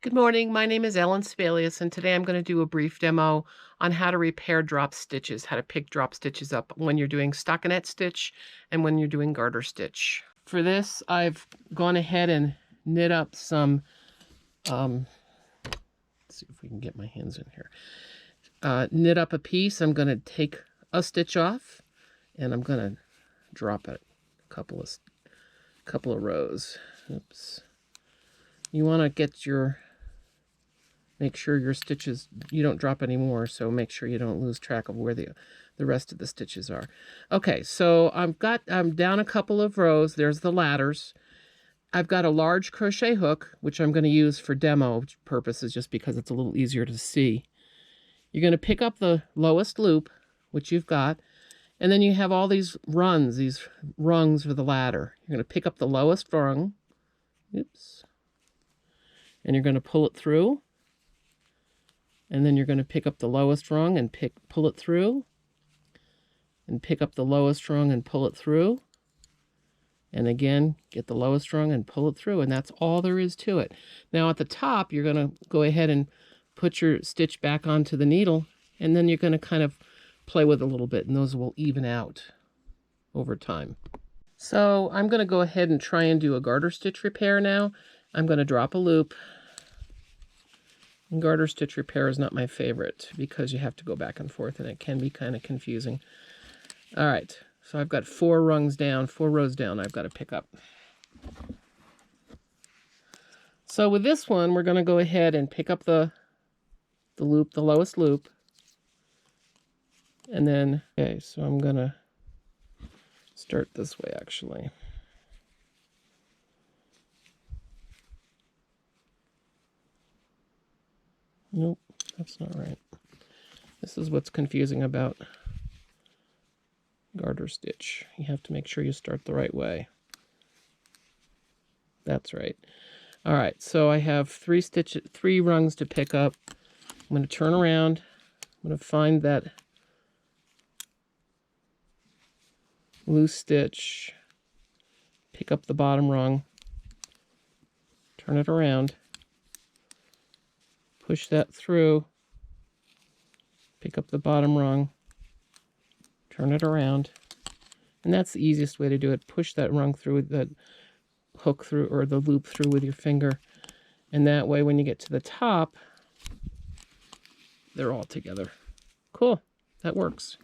Good morning. My name is Ellen Spalius, and today I'm going to do a brief demo on how to repair drop stitches, how to pick drop stitches up when you're doing stockinette stitch and when you're doing garter stitch. For this, I've gone ahead and knit up some, let's see if we can get my hands in here. Knit up a piece. I'm going to take a stitch off, and I'm going to drop it a couple of rows. Oops. You want to get make sure your stitches, you don't drop any more, so make sure you don't lose track of where the rest of the stitches are. Okay, so I'm down a couple of rows. There's the ladders. I've got a large crochet hook, which I'm going to use for demo purposes just because it's a little easier to see. You're going to pick up the lowest loop, which you've got, and then you have all these rungs for the ladder. You're going to pick up the lowest rung, oops, and you're going to pull it through. And then you're going to pick up the lowest rung and pull it through. And pick up the lowest rung and pull it through. And again, get the lowest rung and pull it through. And that's all there is to it. Now at the top, you're going to go ahead and put your stitch back onto the needle. And then you're going to kind of play with it a little bit. And those will even out over time. So I'm going to go ahead and try and do a garter stitch repair now. I'm going to drop a loop. And garter stitch repair is not my favorite because you have to go back and forth and it can be kind of confusing. All right, so I've got 4 rows down I've got to pick up. So with this one, we're going to go ahead and pick up the loop, the lowest loop. And then, okay, so I'm going to start this way actually. Nope, that's not right. This is what's confusing about garter stitch. You have to make sure you start the right way. That's right. All right, so I have 3 rungs to pick up. I'm going to turn around. I'm going to find that loose stitch, pick up the bottom rung, turn it around, push that through, pick up the bottom rung, turn it around, and that's the easiest way to do it. Push that rung through, that hook through, or the loop through with your finger, and that way when you get to the top, they're all together. Cool, that works.